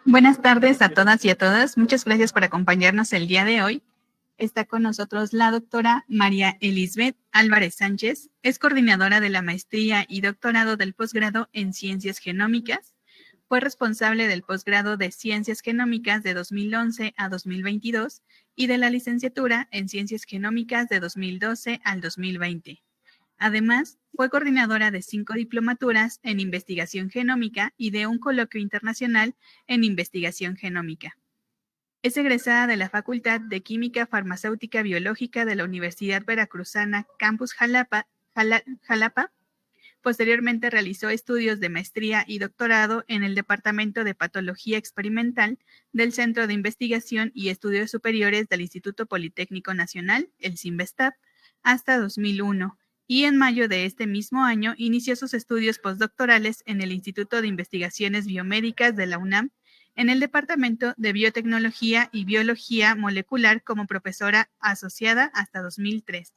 Buenas tardes a todas y a todas. Muchas gracias por acompañarnos el día de hoy. Está con nosotros la doctora María Elizabeth Álvarez Sánchez. Es coordinadora de la maestría y doctorado del posgrado en Ciencias Genómicas. Fue responsable del posgrado de Ciencias Genómicas de 2011 a 2022 y de la licenciatura en Ciencias Genómicas de 2012 al 2020. Además, fue coordinadora de 5 diplomaturas en investigación genómica y de un coloquio internacional en investigación genómica. Es egresada de la Facultad de Química Farmacéutica Biológica de la Universidad Veracruzana Campus Jalapa. Posteriormente realizó estudios de maestría y doctorado en el Departamento de Patología Experimental del Centro de Investigación y Estudios Superiores del Instituto Politécnico Nacional, el CINVESTAP, hasta 2001, y en mayo de este mismo año inició sus estudios postdoctorales en el Instituto de Investigaciones Biomédicas de la UNAM, en el Departamento de Biotecnología y Biología Molecular como profesora asociada hasta 2003.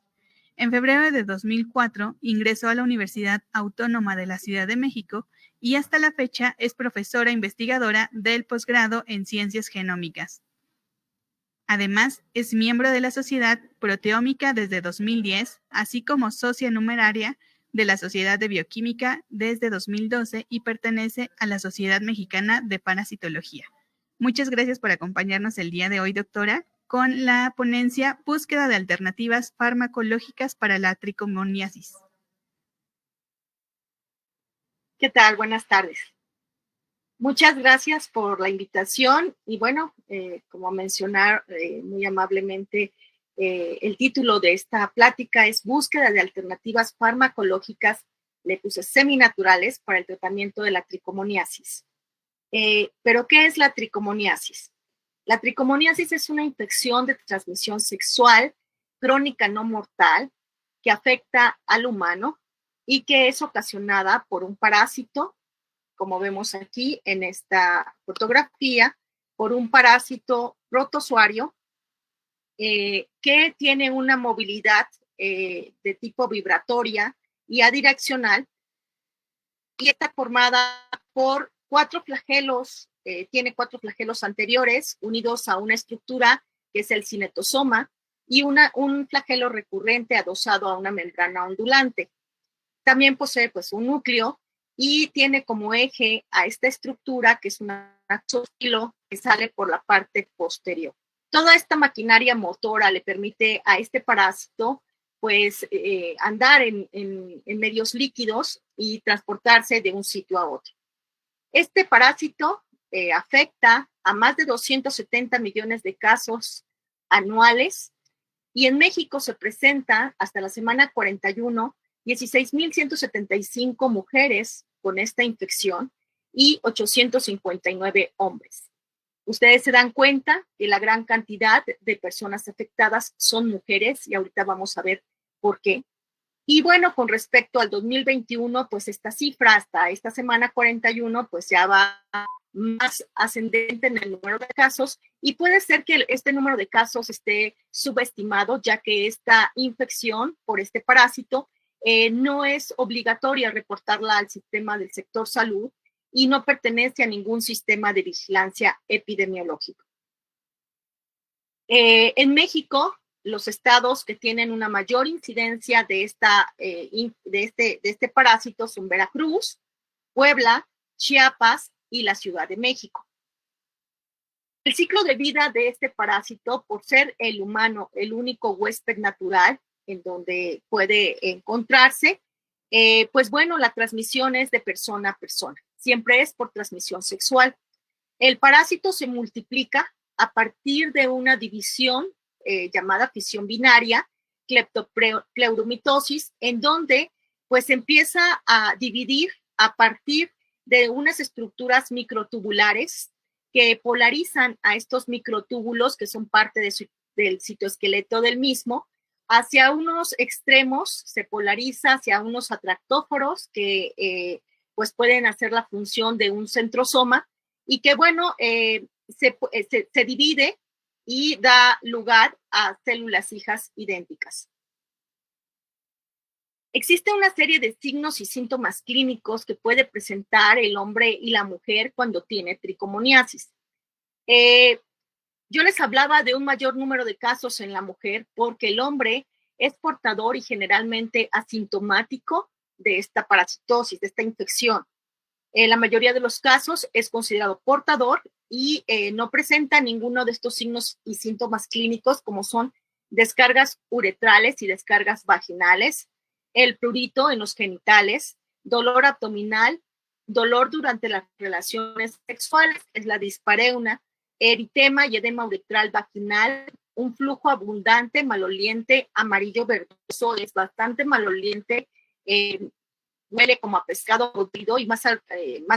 En febrero de 2004 ingresó a la Universidad Autónoma de la Ciudad de México y hasta la fecha es profesora investigadora del posgrado en Ciencias Genómicas. Además, es miembro de la Sociedad Proteómica desde 2010, así como socia numeraria de la Sociedad de Bioquímica desde 2012 y pertenece a la Sociedad Mexicana de Parasitología. Muchas gracias por acompañarnos el día de hoy, doctora, con la ponencia Búsqueda de alternativas farmacológicas para la tricomoniasis. ¿Qué tal? Buenas tardes. Muchas gracias por la invitación y bueno, como mencionar muy amablemente, el título de esta plática es Búsqueda de alternativas farmacológicas, le puse seminaturales para el tratamiento de la tricomoniasis. ¿Pero qué es la tricomoniasis? La tricomoniasis es una infección de transmisión sexual crónica no mortal que afecta al humano y que es ocasionada por un parásito, como vemos aquí en esta fotografía, por un parásito protozoario que tiene una movilidad de tipo vibratoria y adireccional y está formada por 4 flagelos, tiene 4 flagelos anteriores unidos a una estructura que es el cinetosoma y un flagelo recurrente adosado a una membrana ondulante. También posee pues un núcleo y tiene como eje a esta estructura que es un axófilo que sale por la parte posterior. Toda esta maquinaria motora le permite a este parásito pues andar en medios líquidos y transportarse de un sitio a otro. Este parásito afecta a más de 270 millones de casos anuales y en México se presenta hasta la semana 41 16.175 mujeres con esta infección y 859 hombres. Ustedes se dan cuenta que la gran cantidad de personas afectadas son mujeres y ahorita vamos a ver por qué. Y bueno, con respecto al 2021, pues esta cifra hasta esta semana 41, pues ya va más ascendente en el número de casos y puede ser que este número de casos esté subestimado, ya que esta infección por este parásito no es obligatoria reportarla al sistema del sector salud y no pertenece a ningún sistema de vigilancia epidemiológica. En México, los estados que tienen una mayor incidencia de este parásito son Veracruz, Puebla, Chiapas y la Ciudad de México. El ciclo de vida de este parásito, por ser el humano el único huésped natural en donde puede encontrarse, pues bueno, la transmisión es de persona a persona, siempre es por transmisión sexual. El parásito se multiplica a partir de una división llamada fisión binaria, cleptopleuromitosis, en donde pues empieza a dividir a partir de unas estructuras microtubulares que polarizan a estos microtúbulos que son parte del citoesqueleto del mismo. Hacia unos extremos se polariza hacia unos atractóforos que pues pueden hacer la función de un centrosoma y que bueno, se divide y da lugar a células hijas idénticas. Existe una serie de signos y síntomas clínicos que puede presentar el hombre y la mujer cuando tiene tricomoniasis. Yo les hablaba de un mayor número de casos en la mujer porque el hombre es portador y generalmente asintomático de esta parasitosis, de esta infección. En la mayoría de los casos es considerado portador y no presenta ninguno de estos signos y síntomas clínicos como son descargas uretrales y descargas vaginales, el prurito en los genitales, dolor abdominal, dolor durante las relaciones sexuales, es la dispareunia, eritema y edema uretral vaginal, un flujo abundante, maloliente, amarillo verdoso, es bastante maloliente, huele como a pescado podrido y más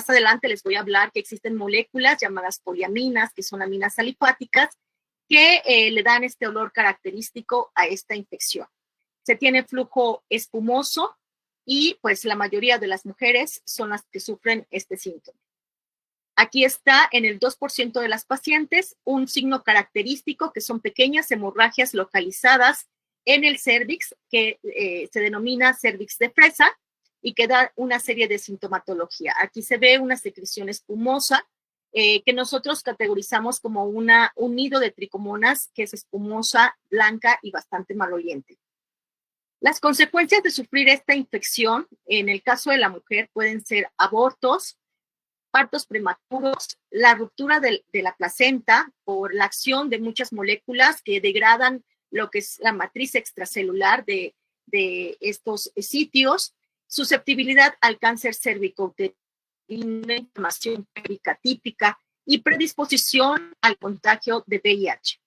adelante les voy a hablar que existen moléculas llamadas poliaminas, que son aminas alifáticas, que le dan este olor característico a esta infección. Se tiene flujo espumoso y pues la mayoría de las mujeres son las que sufren este síntoma. Aquí está en el 2% de las pacientes un signo característico que son pequeñas hemorragias localizadas en el cérvix que se denomina cérvix de fresa y que da una serie de sintomatología. Aquí se ve una secreción espumosa que nosotros categorizamos como un nido de tricomonas que es espumosa, blanca y bastante maloliente. Las consecuencias de sufrir esta infección en el caso de la mujer pueden ser abortos, partos prematuros, la ruptura de la placenta por la acción de muchas moléculas que degradan lo que es la matriz extracelular de estos sitios, susceptibilidad al cáncer cervicouterino, inflamación pélvica típica y predisposición al contagio de VIH.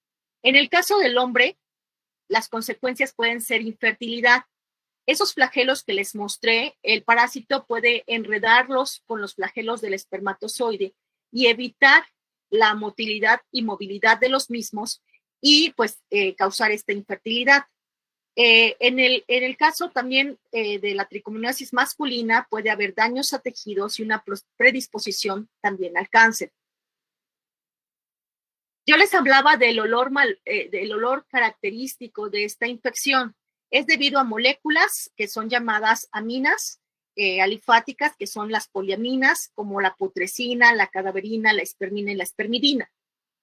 En el caso del hombre, las consecuencias pueden ser infertilidad. Esos flagelos que les mostré, el parásito puede enredarlos con los flagelos del espermatozoide y evitar la motilidad y movilidad de los mismos y pues causar esta infertilidad. En el caso también de la tricomoniasis masculina puede haber daños a tejidos y una predisposición también al cáncer. Yo les hablaba del olor característico de esta infección. Es debido a moléculas que son llamadas aminas alifáticas, que son las poliaminas, como la putrescina, la cadaverina, la espermina y la espermidina.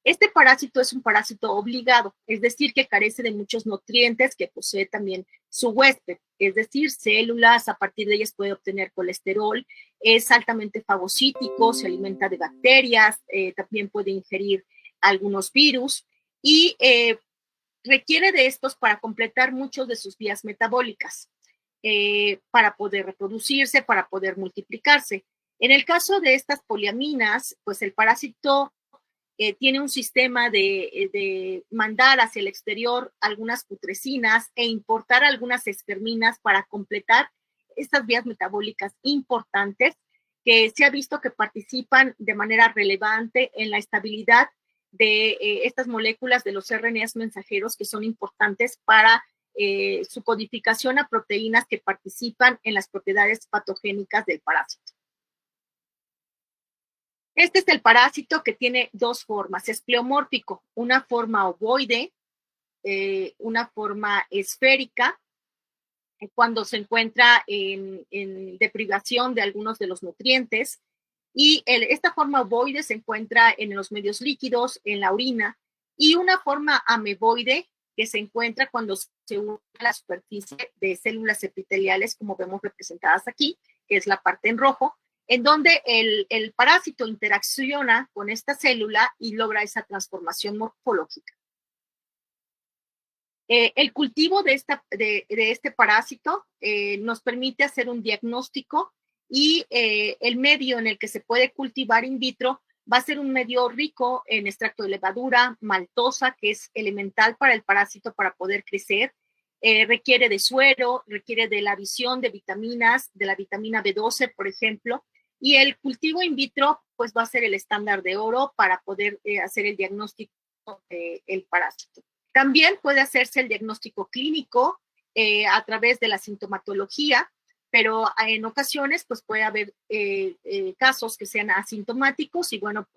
Este parásito es un parásito obligado, es decir, que carece de muchos nutrientes que posee también su huésped, es decir, células, a partir de ellas puede obtener colesterol, es altamente fagocítico, se alimenta de bacterias, también puede ingerir algunos virus y requiere de estos para completar muchos de sus vías metabólicas, para poder reproducirse, para poder multiplicarse. En el caso de estas poliaminas, pues el parásito tiene un sistema de mandar hacia el exterior algunas putresinas e importar algunas esperminas para completar estas vías metabólicas importantes que se ha visto que participan de manera relevante en la estabilidad de estas moléculas de los RNAs mensajeros que son importantes para su codificación a proteínas que participan en las propiedades patogénicas del parásito. Este es el parásito que tiene dos formas, es pleomórfico, una forma ovoide, una forma esférica, cuando se encuentra en deprivación de algunos de los nutrientes, y esta forma ovoide se encuentra en los medios líquidos, en la orina, y una forma ameboide que se encuentra cuando se une a la superficie de células epiteliales, como vemos representadas aquí, que es la parte en rojo, en donde el parásito interacciona con esta célula y logra esa transformación morfológica. El cultivo de este parásito nos permite hacer un diagnóstico y el medio en el que se puede cultivar in vitro va a ser un medio rico en extracto de levadura, maltosa, que es elemental para el parásito para poder crecer. Requiere de suero, requiere de la adición de vitaminas, de la vitamina B12, por ejemplo, y el cultivo in vitro pues va a ser el estándar de oro para poder hacer el diagnóstico del parásito. También puede hacerse el diagnóstico clínico a través de la sintomatología, pero en ocasiones pues puede haber casos que sean asintomáticos y bueno,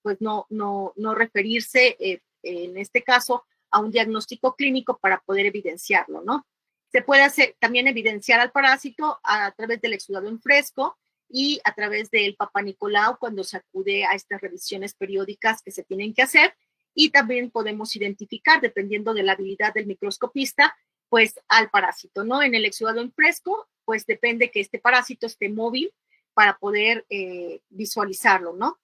pues no referirse en este caso a un diagnóstico clínico para poder evidenciarlo, ¿no? Se puede también evidenciar al parásito a través del exudado en fresco y a través del Papá Nicolau cuando se acude a estas revisiones periódicas que se tienen que hacer. Y también podemos identificar, dependiendo de la habilidad del microscopista, pues al parásito, ¿no? En el exudado en fresco, pues depende que este parásito esté móvil para poder visualizarlo, ¿no?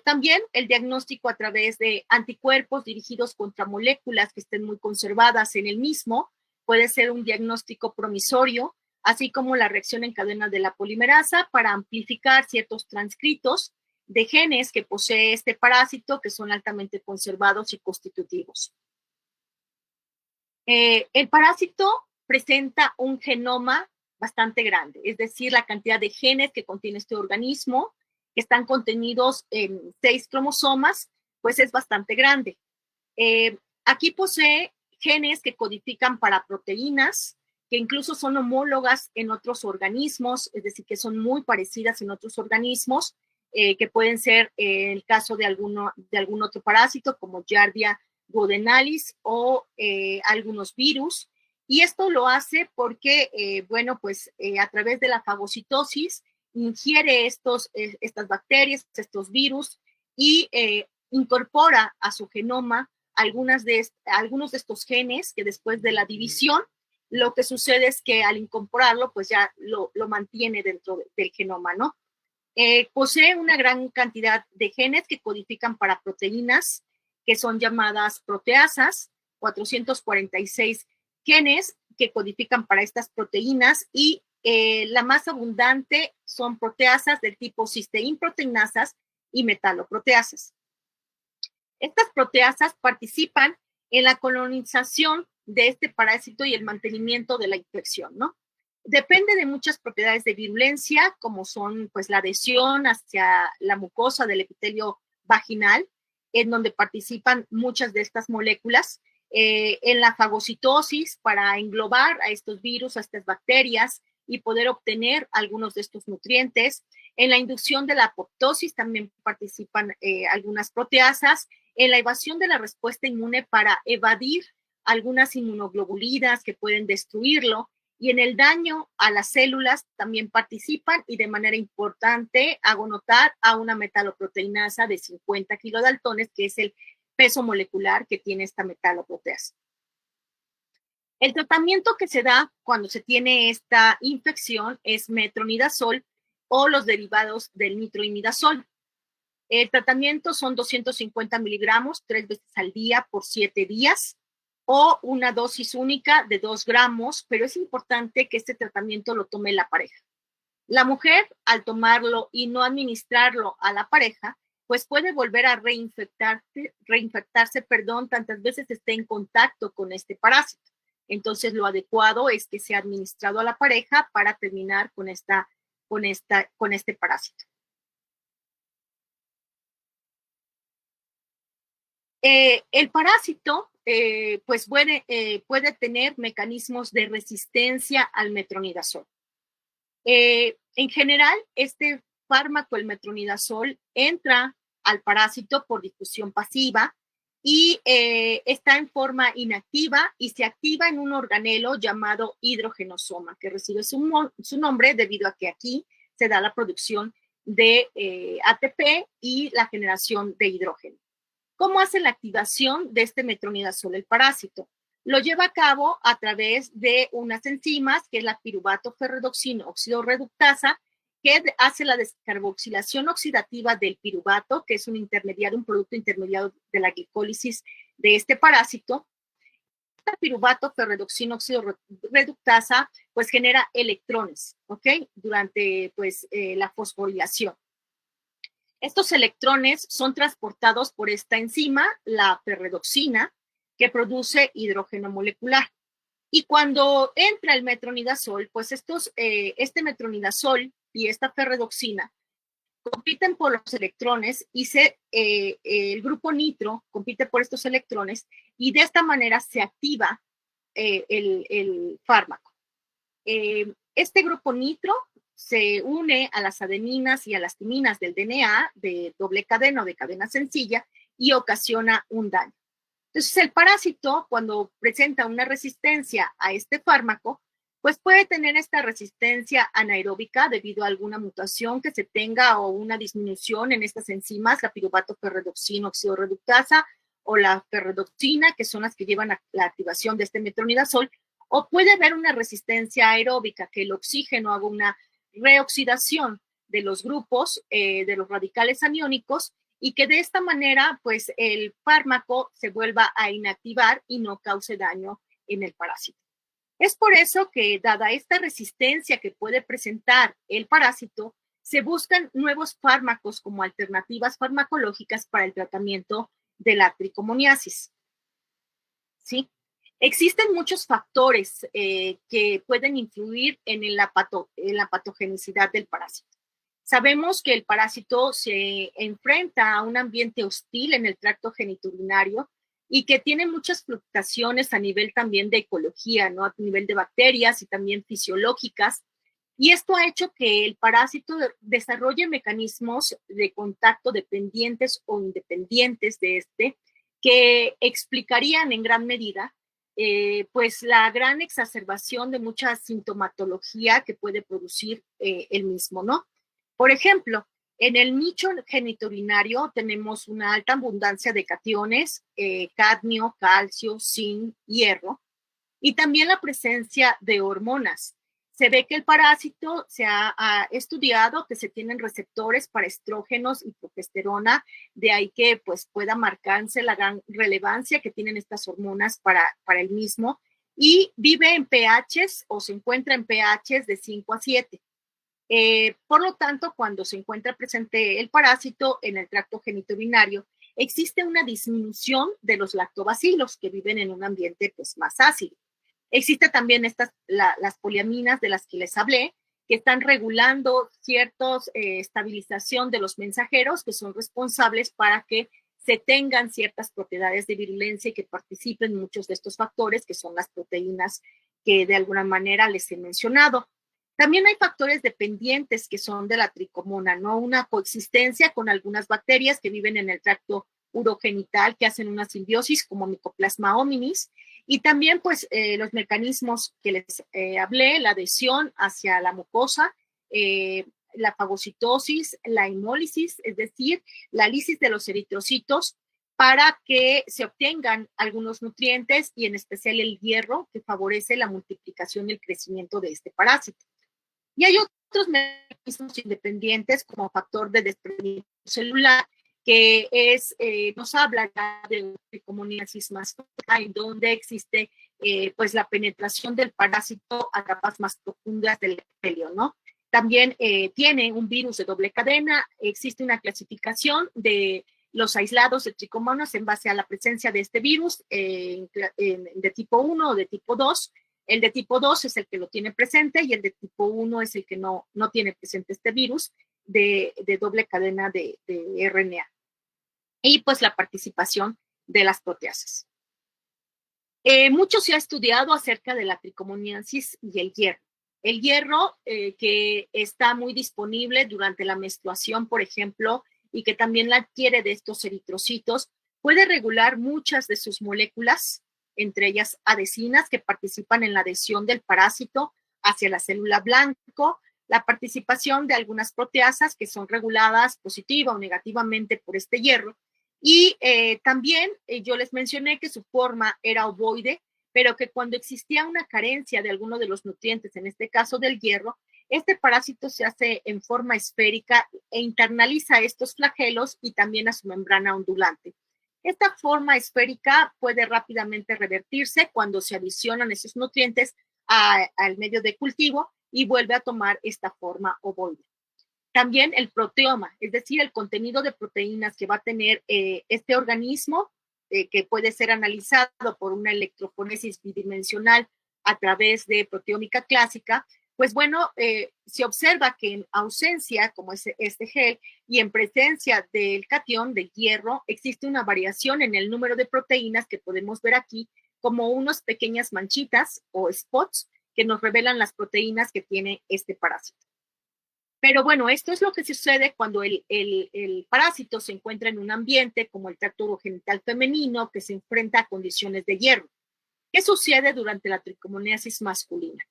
También el diagnóstico a través de anticuerpos dirigidos contra moléculas que estén muy conservadas en el mismo, puede ser un diagnóstico promisorio, así como la reacción en cadena de la polimerasa para amplificar ciertos transcritos de genes que posee este parásito que son altamente conservados y constitutivos. El parásito presenta un genoma bastante grande, es decir, la cantidad de genes que contiene este organismo, que están contenidos en 6 cromosomas, pues es bastante grande. Aquí posee genes que codifican para proteínas, que incluso son homólogas en otros organismos, es decir, que son muy parecidas en otros organismos, que pueden ser el caso de algún otro parásito, como Giardia duodenalis o algunos virus. Y esto lo hace porque, bueno, pues a través de la fagocitosis ingiere estas bacterias, estos virus, y incorpora a su genoma algunos de estos genes que después de la división, lo que sucede es que al incorporarlo, pues ya lo mantiene dentro del genoma, ¿no? Posee una gran cantidad de genes que codifican para proteínas, que son llamadas proteasas, 446 genes que codifican para estas proteínas, y la más abundante son proteasas del tipo cisteinproteinasas y metaloproteasas. Estas proteasas participan en la colonización de este parásito y el mantenimiento de la infección, ¿no? Depende de muchas propiedades de virulencia, como son pues la adhesión hacia la mucosa del epitelio vaginal, en donde participan muchas de estas moléculas, en la fagocitosis para englobar a estos virus, a estas bacterias y poder obtener algunos de estos nutrientes. En la inducción de la apoptosis también participan algunas proteasas, en la evasión de la respuesta inmune para evadir algunas inmunoglobulinas que pueden destruirlo, y en el daño a las células también participan, y de manera importante hago notar a una metaloproteinasa de 50 kilodaltones, que es el peso molecular que tiene esta metaloproteasa. El tratamiento que se da cuando se tiene esta infección es metronidazol o los derivados del nitroimidazol. El tratamiento son 250 miligramos 3 veces al día por 7 días o una dosis única de 2 gramos, pero es importante que este tratamiento lo tome la pareja. La mujer, al tomarlo y no administrarlo a la pareja, pues puede volver a reinfectarse, tantas veces esté en contacto con este parásito. Entonces, lo adecuado es que sea administrado a la pareja para terminar con este parásito. El parásito pues puede tener mecanismos de resistencia al metronidazol. En general, este fármaco, el metronidazol, entra al parásito por difusión pasiva y está en forma inactiva y se activa en un organelo llamado hidrogenosoma, que recibe su nombre debido a que aquí se da la producción de ATP y la generación de hidrógeno. ¿Cómo hace la activación de este metronidazol el parásito? Lo lleva a cabo a través de unas enzimas, que es la piruvato ferredoxino oxidorreductasa, que hace la descarboxilación oxidativa del piruvato, que es un producto intermediario de la glicólisis de este parásito. Esta piruvato ferredoxino oxidorreductasa pues genera electrones, ¿ok? Durante pues la fosforilación. Estos electrones son transportados por esta enzima, la ferredoxina, que produce hidrógeno molecular. Y cuando entra el metronidazol, pues este metronidazol y esta ferredoxina compiten por los electrones y el grupo nitro compite por estos electrones, y de esta manera se activa el fármaco. Este grupo nitro se une a las adeninas y a las timinas del DNA de doble cadena o de cadena sencilla y ocasiona un daño. Entonces, el parásito, cuando presenta una resistencia a este fármaco, pues puede tener esta resistencia anaeróbica debido a alguna mutación que se tenga o una disminución en estas enzimas, la piruvato-ferredoxina oxidorreductasa o la ferredoxina, que son las que llevan a la activación de este metronidazol, o puede haber una resistencia aeróbica, que el oxígeno haga una reoxidación de los grupos de los radicales aniónicos y que de esta manera pues el fármaco se vuelva a inactivar y no cause daño en el parásito. Es por eso que, dada esta resistencia que puede presentar el parásito, se buscan nuevos fármacos como alternativas farmacológicas para el tratamiento de la tricomoniasis. ¿Sí? Existen muchos factores que pueden influir en la patogenicidad del parásito. Sabemos que el parásito se enfrenta a un ambiente hostil en el tracto genitourinario y que tiene muchas fluctuaciones a nivel también de ecología, ¿no? A nivel de bacterias y también fisiológicas. Y esto ha hecho que el parásito desarrolle mecanismos de contacto dependientes o independientes de este, que explicarían en gran medida pues la gran exacerbación de mucha sintomatología que puede producir el mismo, ¿no? Por ejemplo, en el nicho genitourinario tenemos una alta abundancia de cationes, cadmio, calcio, zinc, hierro, y también la presencia de hormonas. Se ve que el parásito se ha estudiado que se tienen receptores para estrógenos y progesterona, de ahí que pues pueda marcarse la gran relevancia que tienen estas hormonas para el mismo, y vive en pHs o se encuentra en pHs de 5 a 7. Por lo tanto, cuando se encuentra presente el parásito en el tracto genitourinario, existe una disminución de los lactobacilos que viven en un ambiente pues, más ácido. Existe también las poliaminas de las que les hablé, que están regulando cierta estabilización de los mensajeros que son responsables para que se tengan ciertas propiedades de virulencia y que participen muchos de estos factores, que son las proteínas que de alguna manera les he mencionado. También hay factores dependientes que son de la tricomona, ¿no? Una coexistencia con algunas bacterias que viven en el tracto urogenital, que hacen una simbiosis como Mycoplasma hominis, y también pues los mecanismos que les hablé, la adhesión hacia la mucosa, la fagocitosis, la hemólisis, es decir, la lisis de los eritrocitos, para que se obtengan algunos nutrientes y en especial el hierro, que favorece la multiplicación y el crecimiento de este parásito. Y hay otros mecanismos independientes como factor de desprendimiento celular, que nos habla de tricomoniasis más en donde existe pues la penetración del parásito a capas más profundas del epitelio, ¿no? También tiene un virus de doble cadena, existe una clasificación de los aislados de tricomonas en base a la presencia de este virus de tipo 1 o de tipo 2. El de tipo 2 es el que lo tiene presente y el de tipo 1 es el que no tiene presente este virus de doble cadena de RNA. Y pues la participación de las proteasas. Mucho se ha estudiado acerca de la tricomoniasis y el hierro. El hierro que está muy disponible durante la menstruación, por ejemplo, y que también la adquiere de estos eritrocitos, puede regular muchas de sus moléculas, entre ellas adhesinas, que participan en la adhesión del parásito hacia la célula blanco, la participación de algunas proteasas que son reguladas positiva o negativamente por este hierro. Y también yo les mencioné que su forma era ovoide, pero que cuando existía una carencia de alguno de los nutrientes, en este caso del hierro, este parásito se hace en forma esférica e internaliza estos flagelos y también a su membrana ondulante. Esta forma esférica puede rápidamente revertirse cuando se adicionan esos nutrientes al medio de cultivo y vuelve a tomar esta forma ovoide. También el proteoma, es decir, el contenido de proteínas que va a tener este organismo, que puede ser analizado por una electroforesis bidimensional a través de proteómica clásica, pues bueno, se observa que en ausencia, como es este gel, y en presencia del catión de hierro, existe una variación en el número de proteínas que podemos ver aquí como unas pequeñas manchitas o spots que nos revelan las proteínas que tiene este parásito. Pero bueno, esto es lo que sucede cuando el parásito se encuentra en un ambiente como el tracto urogenital femenino que se enfrenta a condiciones de hierro. ¿Qué sucede durante la tricomoniasis masculina?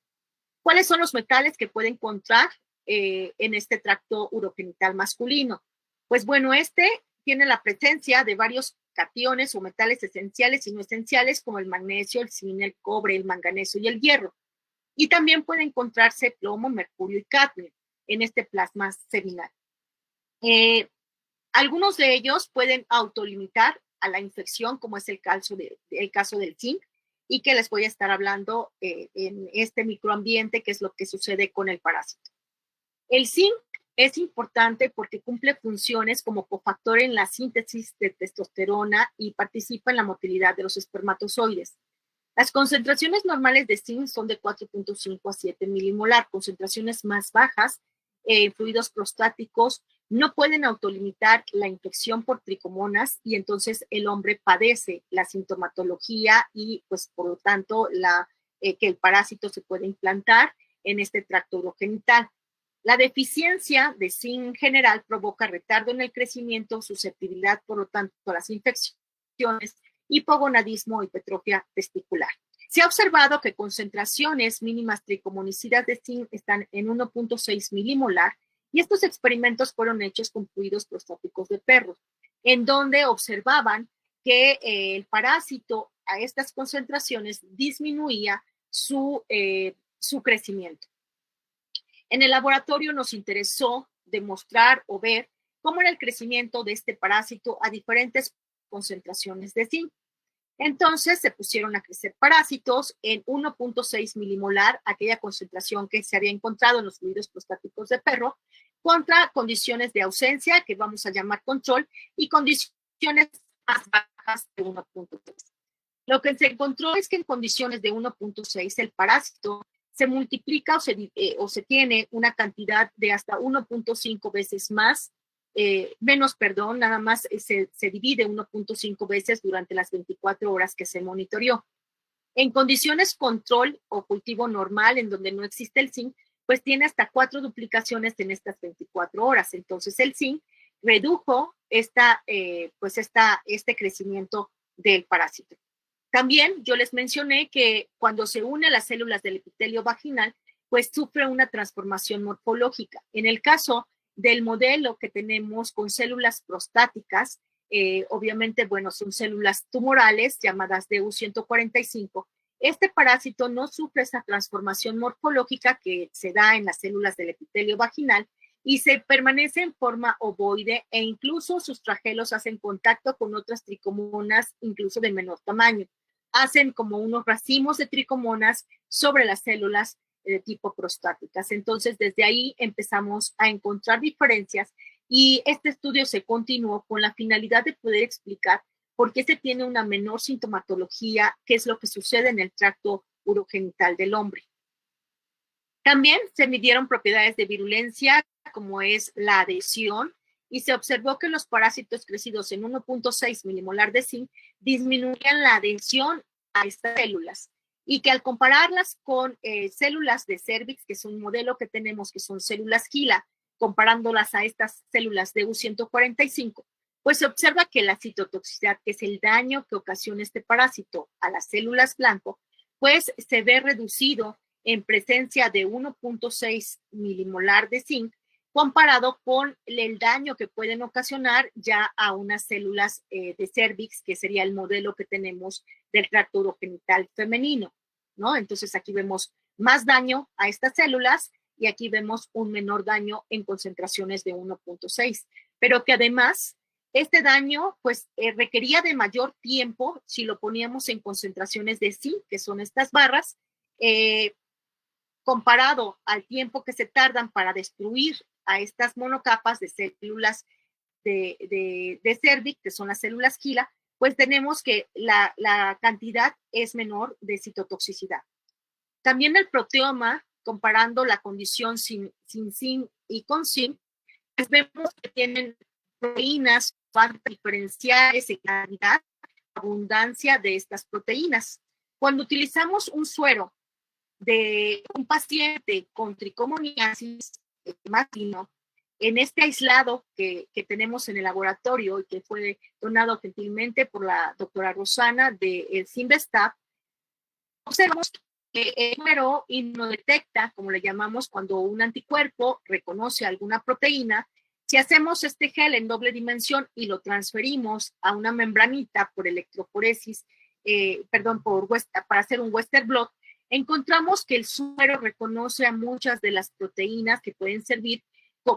¿Cuáles son los metales que puede encontrar en este tracto urogenital masculino? Pues bueno, este tiene la presencia de varios cationes o metales esenciales y no esenciales como el magnesio, el zinc, el cobre, el manganeso y el hierro. Y también puede encontrarse plomo, mercurio y cadmio en este plasma seminal. Algunos de ellos pueden autolimitar a la infección, como es el caso del zinc, y que les voy a estar hablando en este microambiente, que es lo que sucede con el parásito. El zinc es importante porque cumple funciones como cofactor en la síntesis de testosterona y participa en la motilidad de los espermatozoides. Las concentraciones normales de zinc son de 4.5 a 7 milimolar. Concentraciones más bajas en fluidos prostáticos no pueden autolimitar la infección por tricomonas y entonces el hombre padece la sintomatología y pues por lo tanto que el parásito se puede implantar en este tracto urogenital. La deficiencia de zinc en general provoca retardo en el crecimiento, susceptibilidad por lo tanto a las infecciones, hipogonadismo y hipertrofia testicular. Se ha observado que concentraciones mínimas tricomonicidas de zinc están en 1.6 milimolar y estos experimentos fueron hechos con fluidos prostáticos de perros, en donde observaban que el parásito a estas concentraciones disminuía su crecimiento. En el laboratorio nos interesó demostrar o ver cómo era el crecimiento de este parásito a diferentes concentraciones de zinc. Entonces se pusieron a crecer parásitos en 1.6 milimolar, aquella concentración que se había encontrado en los fluidos prostáticos de perro, contra condiciones de ausencia, que vamos a llamar control, y condiciones más bajas de 1.3. Lo que se encontró es que en condiciones de 1.6 el parásito se multiplica o se tiene una cantidad de hasta 1.5 veces más, nada más se divide 1.5 veces durante las 24 horas que se monitoreó. En condiciones control o cultivo normal, en donde no existe el zinc, pues tiene hasta 4 duplicaciones en estas 24 horas. Entonces el zinc redujo este crecimiento del parásito. También yo les mencioné que cuando se une a las células del epitelio vaginal, pues sufre una transformación morfológica. En el caso del modelo que tenemos con células prostáticas, obviamente, bueno, son células tumorales llamadas DU145. Este parásito no sufre esa transformación morfológica que se da en las células del epitelio vaginal y se permanece en forma ovoide e incluso sus flagelos hacen contacto con otras tricomonas, incluso de menor tamaño. Hacen como unos racimos de tricomonas sobre las células de tipo prostáticas. Entonces, desde ahí empezamos a encontrar diferencias y este estudio se continuó con la finalidad de poder explicar por qué se tiene una menor sintomatología, qué es lo que sucede en el tracto urogenital del hombre. También se midieron propiedades de virulencia, como es la adhesión, y se observó que los parásitos crecidos en 1.6 milimolar de zinc disminuían la adhesión a estas células y que al compararlas con células de cervix, que es un modelo que tenemos que son células Gila, comparándolas a estas células de U145, pues se observa que la citotoxicidad, que es el daño que ocasiona este parásito a las células blanco, pues se ve reducido en presencia de 1.6 milimolar de zinc comparado con el daño que pueden ocasionar ya a unas células de cervix, que sería el modelo que tenemos del tracto urogenital femenino, ¿no? Entonces aquí vemos más daño a estas células y aquí vemos un menor daño en concentraciones de 1.6, pero que además este daño pues requería de mayor tiempo si lo poníamos en concentraciones de zinc, que son estas barras, comparado al tiempo que se tardan para destruir a estas monocapas de células de cervix, que son las células Gila, pues tenemos que la cantidad es menor de citotoxicidad. También el proteoma, comparando la condición sin zinc y con zinc, pues vemos que tienen proteínas diferenciales en cantidad, abundancia de estas proteínas. Cuando utilizamos un suero de un paciente con tricomoniasis, más fino, en este aislado que tenemos en el laboratorio y que fue donado gentilmente por la doctora Rosana de Simvestab, observamos que el suero inmunodetecta, como le llamamos, cuando un anticuerpo reconoce alguna proteína. Si hacemos este gel en doble dimensión y lo transferimos a una membranita por electroforesis, para hacer un Western blot, encontramos que el suero reconoce a muchas de las proteínas que pueden servir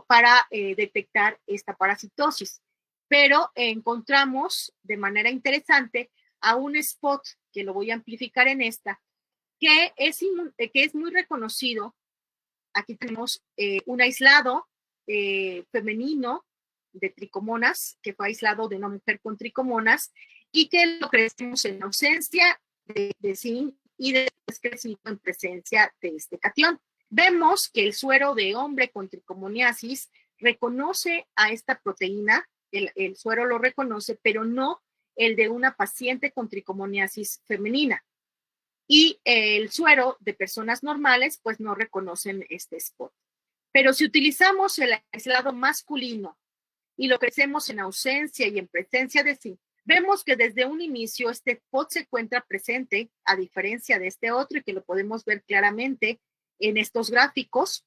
para detectar esta parasitosis. Pero encontramos de manera interesante a un spot, que lo voy a amplificar en esta, que es muy reconocido. Aquí tenemos un aislado femenino de tricomonas, que fue aislado de una mujer con tricomonas, y que lo crecimos en ausencia de zinc y después crecimos en presencia de este catión. Vemos que el suero de hombre con tricomoniasis reconoce a esta proteína, el suero lo reconoce, pero no el de una paciente con tricomoniasis femenina. Y el suero de personas normales, pues no reconocen este spot. Pero si utilizamos el aislado masculino y lo crecemos en ausencia y en presencia de zinc, vemos que desde un inicio este spot se encuentra presente, a diferencia de este otro, y que lo podemos ver claramente en estos gráficos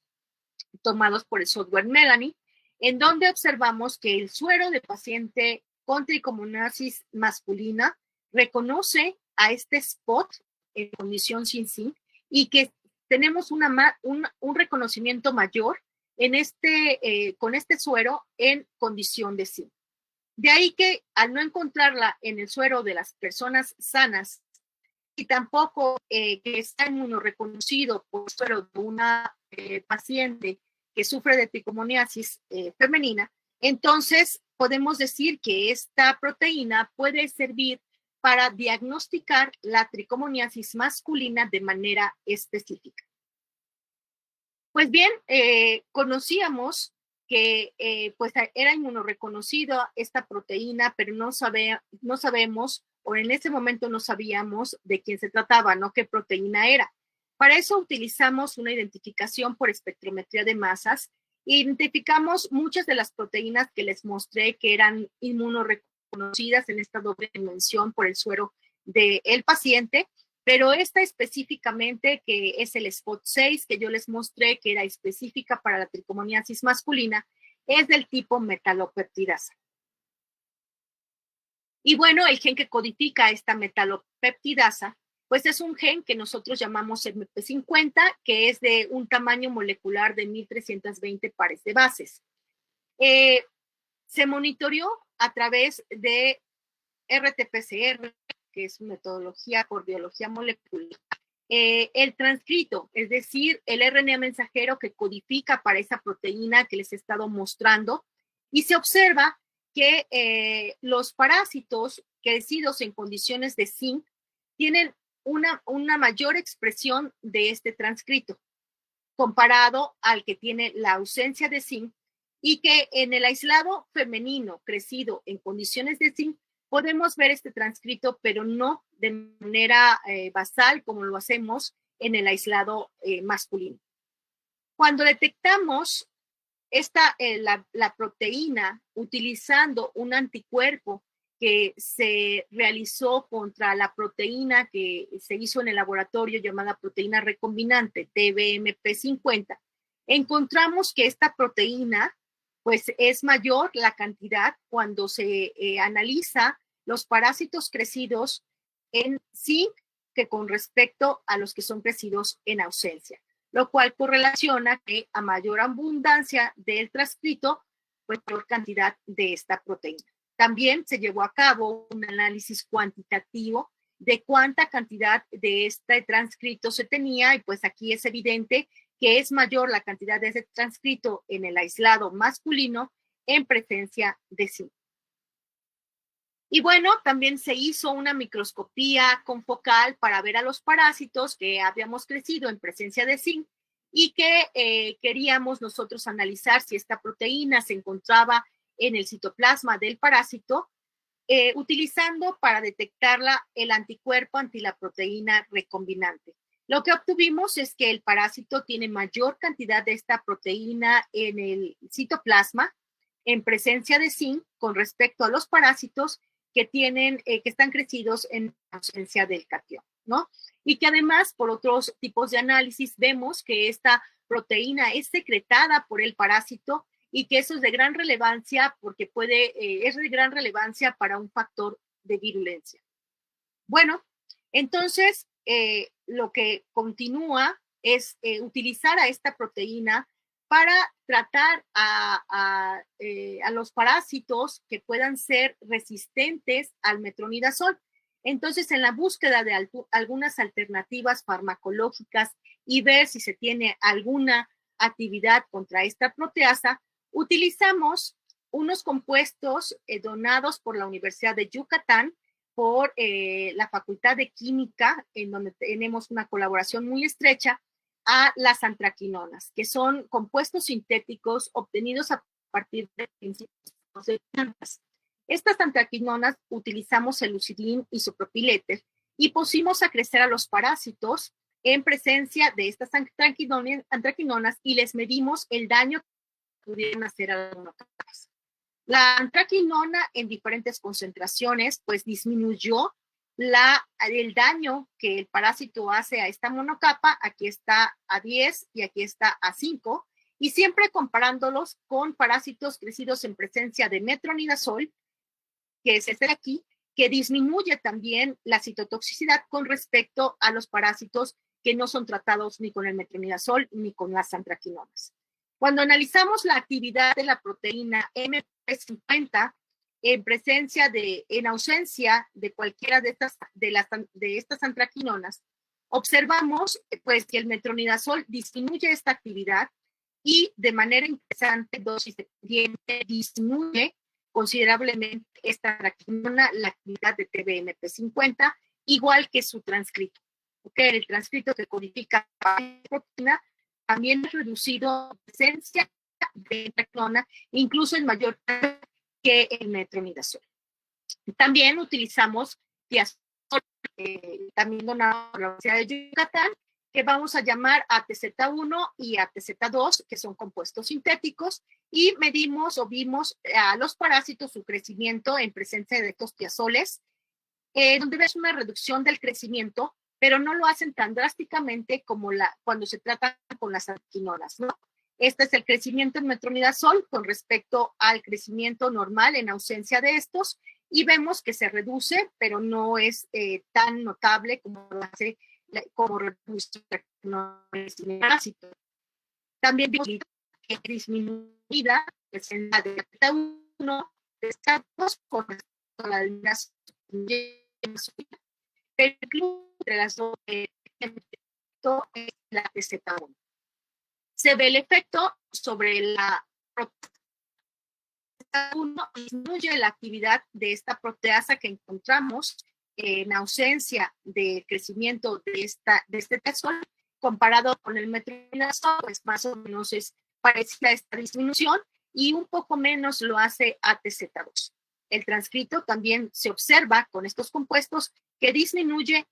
tomados por el software Melanie, en donde observamos que el suero de paciente con tricomonasis masculina reconoce a este spot en condición sin zinc y que tenemos un reconocimiento mayor con este suero en condición de zinc. De ahí que al no encontrarla en el suero de las personas sanas y tampoco que está inmunoreconocido por suero de una paciente que sufre de tricomoniasis femenina, entonces podemos decir que esta proteína puede servir para diagnosticar la tricomoniasis masculina de manera específica. Pues bien, conocíamos que pues era inmunoreconocido esta proteína, pero no sabemos, o en ese momento no sabíamos de quién se trataba, ¿no? ¿Qué proteína era? Para eso utilizamos una identificación por espectrometría de masas. Identificamos muchas de las proteínas que les mostré que eran inmunoreconocidas en esta doble dimensión por el suero del paciente, pero esta específicamente, que es el spot 6, que yo les mostré que era específica para la tricomoniasis masculina, es del tipo metalopeptidasa. Y bueno, el gen que codifica esta metalopeptidasa, pues es un gen que nosotros llamamos MP50, que es de un tamaño molecular de 1320 pares de bases. Se monitoreó a través de RT-PCR, que es metodología por biología molecular, el transcrito, es decir, el RNA mensajero que codifica para esa proteína que les he estado mostrando, y se observa que los parásitos crecidos en condiciones de zinc tienen una mayor expresión de este transcrito comparado al que tiene la ausencia de zinc, y que en el aislado femenino crecido en condiciones de zinc podemos ver este transcrito, pero no de manera basal como lo hacemos en el aislado masculino. Cuando detectamos la proteína utilizando un anticuerpo que se realizó contra la proteína que se hizo en el laboratorio llamada proteína recombinante TBMP50, encontramos que esta proteína pues es mayor la cantidad cuando se analiza los parásitos crecidos en zinc que con respecto a los que son crecidos en ausencia, lo cual correlaciona que a mayor abundancia del transcrito, pues mayor cantidad de esta proteína. También se llevó a cabo un análisis cuantitativo de cuánta cantidad de este transcrito se tenía, y pues aquí es evidente que es mayor la cantidad de ese transcrito en el aislado masculino en presencia de zinc. Y bueno, también se hizo una microscopía confocal para ver a los parásitos que habíamos crecido en presencia de zinc y que queríamos nosotros analizar si esta proteína se encontraba en el citoplasma del parásito, utilizando para detectarla el anticuerpo anti la proteína recombinante. Lo que obtuvimos es que el parásito tiene mayor cantidad de esta proteína en el citoplasma en presencia de zinc con respecto a los parásitos que están crecidos en ausencia del catión, ¿no? Y que además, por otros tipos de análisis, vemos que esta proteína es secretada por el parásito y que eso es de gran relevancia porque es de gran relevancia para un factor de virulencia. Bueno, entonces lo que continúa es utilizar a esta proteína para tratar a los parásitos que puedan ser resistentes al metronidazol. Entonces, en la búsqueda de algunas alternativas farmacológicas y ver si se tiene alguna actividad contra esta proteasa, utilizamos unos compuestos donados por la Universidad de Yucatán, por la Facultad de Química, en donde tenemos una colaboración muy estrecha, a las antraquinonas, que son compuestos sintéticos obtenidos a partir de principios de plantas. Estas antraquinonas utilizamos el lucidin isopropiléter y pusimos a crecer a los parásitos en presencia de estas antraquinonas y les medimos el daño que pudieran hacer a las monocapas. La antraquinona en diferentes concentraciones pues disminuyó el daño que el parásito hace a esta monocapa. Aquí está a 10 y aquí está a 5, y siempre comparándolos con parásitos crecidos en presencia de metronidazol, que es este de aquí, que disminuye también la citotoxicidad con respecto a los parásitos que no son tratados ni con el metronidazol ni con las antraquinonas. Cuando analizamos la actividad de la proteína MP50 en ausencia de cualquiera de estas antraquinonas, observamos pues que el metronidazol disminuye esta actividad y de manera interesante, dosis dependiente, disminuye considerablemente esta antraquinona la actividad de TBMP50, igual que su transcrito. Okay, el transcrito que codifica la proteína también es reducido en presencia de antraquinona, incluso en mayor que el metronidazol. También utilizamos tiazol, también donado por la Universidad de Yucatán, que vamos a llamar ATZ1 y ATZ2, que son compuestos sintéticos, y medimos o vimos a los parásitos su crecimiento en presencia de estos tiazoles, donde ves una reducción del crecimiento, pero no lo hacen tan drásticamente como cuando se trata con las antraquinonas, ¿no? Este es el crecimiento en metronidazol con respecto al crecimiento normal en ausencia de estos, y vemos que se reduce, pero no es tan notable como lo hace como reduce el parásito. También vimos que disminuida en la de 1 de estados con la eliminación, pero entre las dos es la de Z1. Se ve el efecto sobre la proteasa 1, disminuye la actividad de esta proteasa que encontramos en ausencia de crecimiento de este tiazol, comparado con el metronidazol, pues más o menos es parecida a esta disminución, y un poco menos lo hace ATZ2. El transcrito también se observa con estos compuestos que disminuye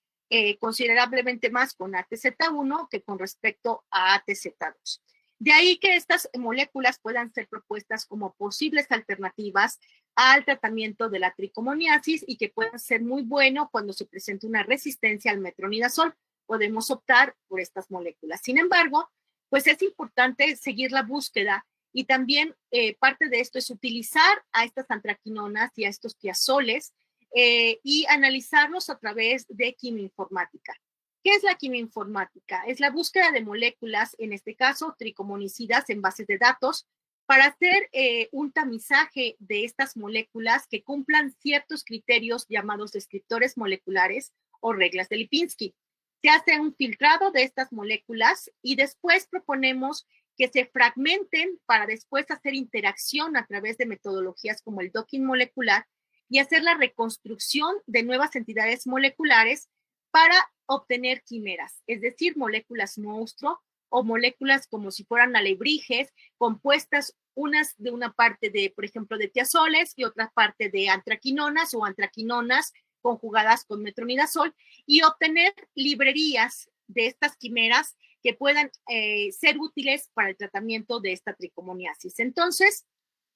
considerablemente más con ATZ1 que con respecto a ATZ2. De ahí que estas moléculas puedan ser propuestas como posibles alternativas al tratamiento de la tricomoniasis y que puedan ser muy bueno cuando se presenta una resistencia al metronidazol. Podemos optar por estas moléculas. Sin embargo, pues es importante seguir la búsqueda, y también parte de esto es utilizar a estas antraquinonas y a estos tiazoles y analizarlos a través de quimioinformática. ¿Qué es la quimioinformática? Es la búsqueda de moléculas, en este caso tricomonicidas en bases de datos, para hacer un tamizaje de estas moléculas que cumplan ciertos criterios llamados descriptores moleculares o reglas de Lipinski. Se hace un filtrado de estas moléculas y después proponemos que se fragmenten para después hacer interacción a través de metodologías como el docking molecular y hacer la reconstrucción de nuevas entidades moleculares para obtener quimeras, es decir, moléculas monstruo o moléculas como si fueran alebrijes, compuestas unas de una parte de, por ejemplo, de tiazoles y otra parte de antraquinonas o antraquinonas conjugadas con metronidazol, y obtener librerías de estas quimeras que puedan ser útiles para el tratamiento de esta tricomoniasis. Entonces,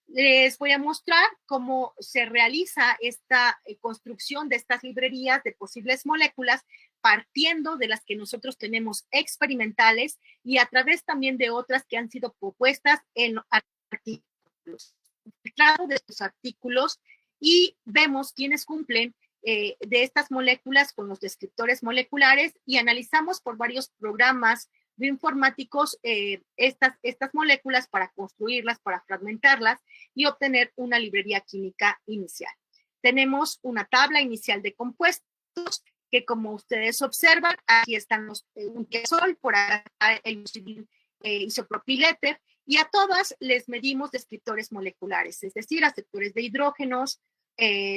les voy a mostrar cómo se realiza esta construcción de estas librerías de posibles moléculas partiendo de las que nosotros tenemos experimentales y a través también de otras que han sido propuestas en artículos. De estos artículos y vemos quiénes cumplen de estas moléculas con los descriptores moleculares y analizamos por varios programas bioinformáticos estas moléculas para construirlas, para fragmentarlas y obtener una librería química inicial. Tenemos una tabla inicial de compuestos que, como ustedes observan, aquí están un quiazol, por acá el isopropiléter, y a todas les medimos descriptores moleculares, es decir, aceptores de hidrógenos,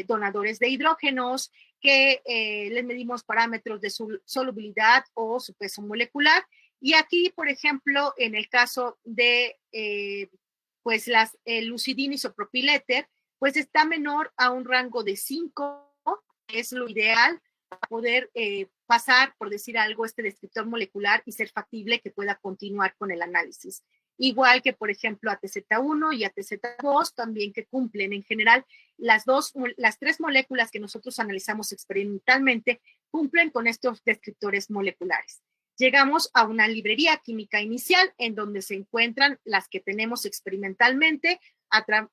donadores de hidrógenos, que les medimos parámetros de su solubilidad o su peso molecular. Y aquí, por ejemplo, en el caso de pues el lucidin isopropiléter, pues está menor a un rango de 5, es lo ideal para poder pasar, por decir algo, este descriptor molecular y ser factible que pueda continuar con el análisis. Igual que, por ejemplo, ATZ1 y ATZ2 también que cumplen en general las tres moléculas que nosotros analizamos experimentalmente cumplen con estos descriptores moleculares. Llegamos a una librería química inicial en donde se encuentran las que tenemos experimentalmente,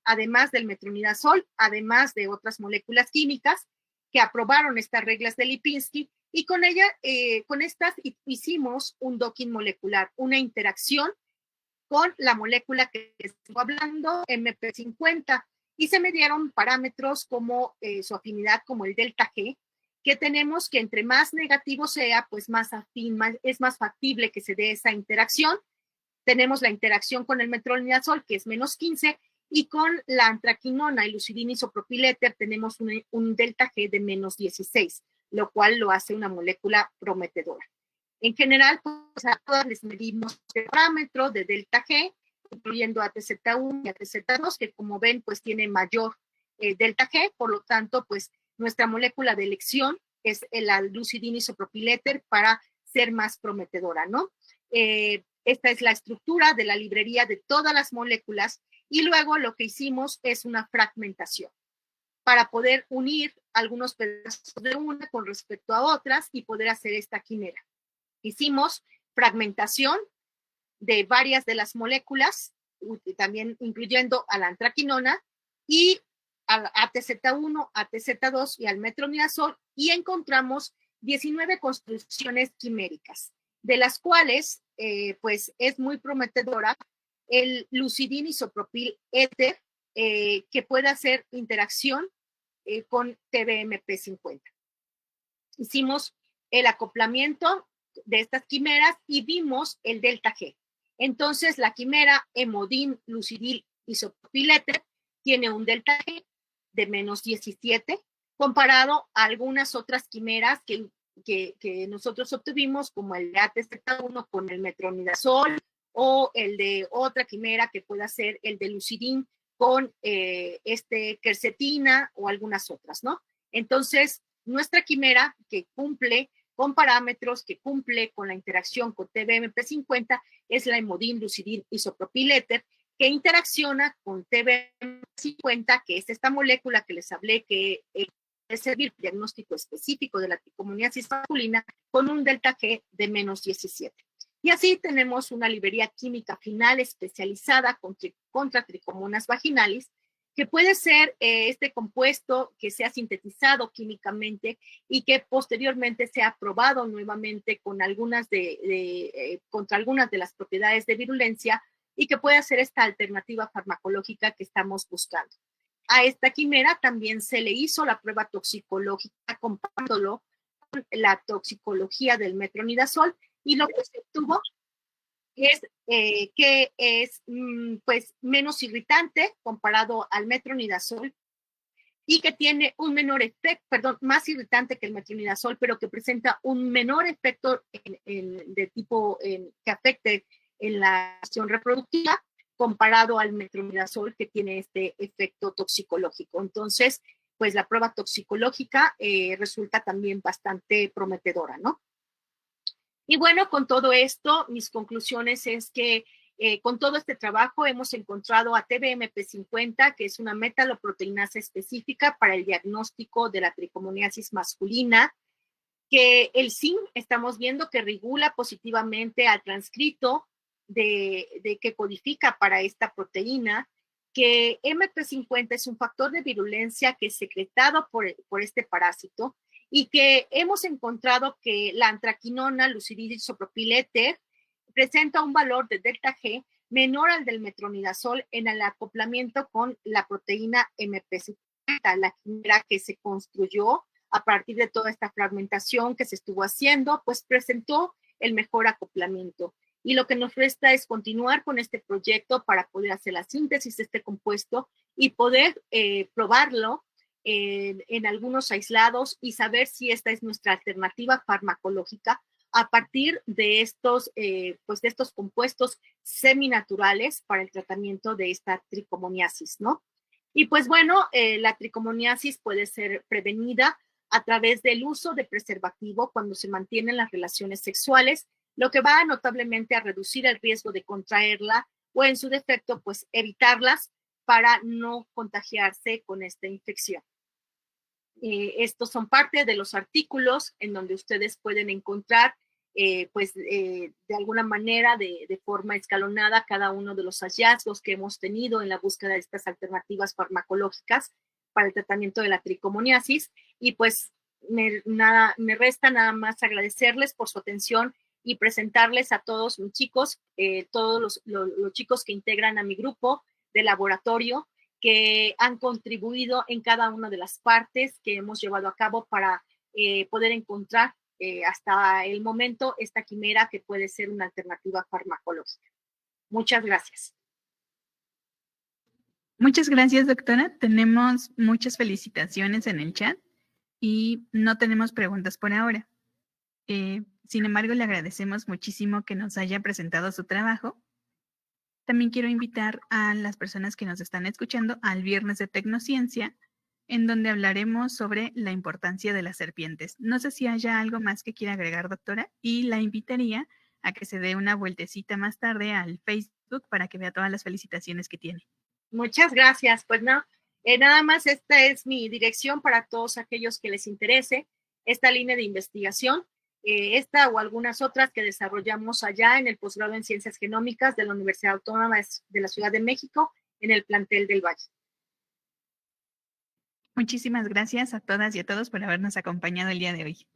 además del metronidazol, además de otras moléculas químicas que aprobaron estas reglas de Lipinski y con estas hicimos un docking molecular, una interacción con la molécula que estoy hablando, MP50, y se midieron parámetros como su afinidad, como el delta G, que tenemos que entre más negativo sea, pues más afín, es más factible que se dé esa interacción. Tenemos la interacción con el metronidazol, que es menos 15, y con la antraquinona y lucidin isopropiléter tenemos un delta G de menos 16, lo cual lo hace una molécula prometedora. En general, pues a todas les medimos el parámetro de delta G, incluyendo ATZ1 y ATZ2, que como ven, pues tiene mayor delta G, por lo tanto, pues nuestra molécula de elección es la lucidin isopropiléter para ser más prometedora, ¿no? Esta es la estructura de la librería de todas las moléculas y luego lo que hicimos es una fragmentación para poder unir algunos pedazos de una con respecto a otras y poder hacer esta quimera. Hicimos fragmentación de varias de las moléculas, también incluyendo a la antraquinona y al ATZ1, ATZ2 y al metronidazol, y encontramos 19 construcciones quiméricas, de las cuales pues es muy prometedora el lucidin isopropil éter, que puede hacer interacción con TBMP50. Hicimos el acoplamiento de estas quimeras y vimos el delta G. Entonces, la quimera hemodin lucidil isopropiléter tiene un delta G de menos 17, comparado a algunas otras quimeras que nosotros obtuvimos, como el de ATZ1 con el metronidazol, o el de otra quimera que pueda ser el de lucidin con quercetina o algunas otras, ¿no? Entonces, nuestra quimera que cumple con parámetros, que cumple con la interacción con TBMP50, es la hemodin lucidin isopropiléter, que interacciona con TBMP50, que es esta molécula que les hablé que puede servir para diagnóstico específico de la tricomoniasis masculina, con un delta G de menos 17. Y así tenemos una librería química final especializada contra tricomonas vaginalis, que puede ser este compuesto que sea sintetizado químicamente y que posteriormente sea probado nuevamente con contra algunas de las propiedades de virulencia y que pueda ser esta alternativa farmacológica que estamos buscando. A esta quimera también se le hizo la prueba toxicológica comparándolo con la toxicología del metronidazol y lo que se obtuvo es que es pues menos irritante comparado al metronidazol y que tiene un menor efecto, más irritante que el metronidazol, pero que presenta un menor efecto de tipo que afecte en la acción reproductiva comparado al metronidazol que tiene este efecto toxicológico. Entonces, pues la prueba toxicológica resulta también bastante prometedora, ¿no? Y bueno, con todo esto, mis conclusiones es que con todo este trabajo hemos encontrado a TBMP50, que es una metaloproteinasa específica para el diagnóstico de la tricomoniasis masculina, que el zinc estamos viendo que regula positivamente al transcrito que codifica para esta proteína, que MP50 es un factor de virulencia que es secretado por este parásito y que hemos encontrado que la antraquinona lucidilisopropil presenta un valor de delta G menor al del metronidazol en el acoplamiento con la proteína MP50, la quimera que se construyó a partir de toda esta fragmentación que se estuvo haciendo, pues presentó el mejor acoplamiento. Y lo que nos resta es continuar con este proyecto para poder hacer la síntesis de este compuesto y poder probarlo en algunos aislados y saber si esta es nuestra alternativa farmacológica a partir de pues de estos compuestos seminaturales para el tratamiento de esta tricomoniasis, ¿no? Y pues bueno, la tricomoniasis puede ser prevenida a través del uso de preservativo cuando se mantienen las relaciones sexuales, lo que va notablemente a reducir el riesgo de contraerla o en su defecto, pues evitarlas para no contagiarse con esta infección. Estos son parte de los artículos en donde ustedes pueden encontrar de alguna manera, de forma escalonada, cada uno de los hallazgos que hemos tenido en la búsqueda de estas alternativas farmacológicas para el tratamiento de la tricomoniasis. Y pues me resta nada más agradecerles por su atención y presentarles a todos mis chicos, todos los chicos que integran a mi grupo de laboratorio, que han contribuido en cada una de las partes que hemos llevado a cabo para poder encontrar hasta el momento esta quimera que puede ser una alternativa farmacológica. Muchas gracias. Muchas gracias, doctora. Tenemos muchas felicitaciones en el chat y no tenemos preguntas por ahora. Sin embargo, le agradecemos muchísimo que nos haya presentado su trabajo. También quiero invitar a las personas que nos están escuchando al viernes de Tecnociencia, en donde hablaremos sobre la importancia de las serpientes. No sé si haya algo más que quiera agregar, doctora, y la invitaría a que se dé una vueltecita más tarde al Facebook para que vea todas las felicitaciones que tiene. Muchas gracias. Pues no, nada más esta es mi dirección para todos aquellos que les interese esta línea de investigación, esta o algunas otras que desarrollamos allá en el posgrado en Ciencias Genómicas de la Universidad Autónoma de la Ciudad de México, en el plantel del Valle. Muchísimas gracias a todas y a todos por habernos acompañado el día de hoy.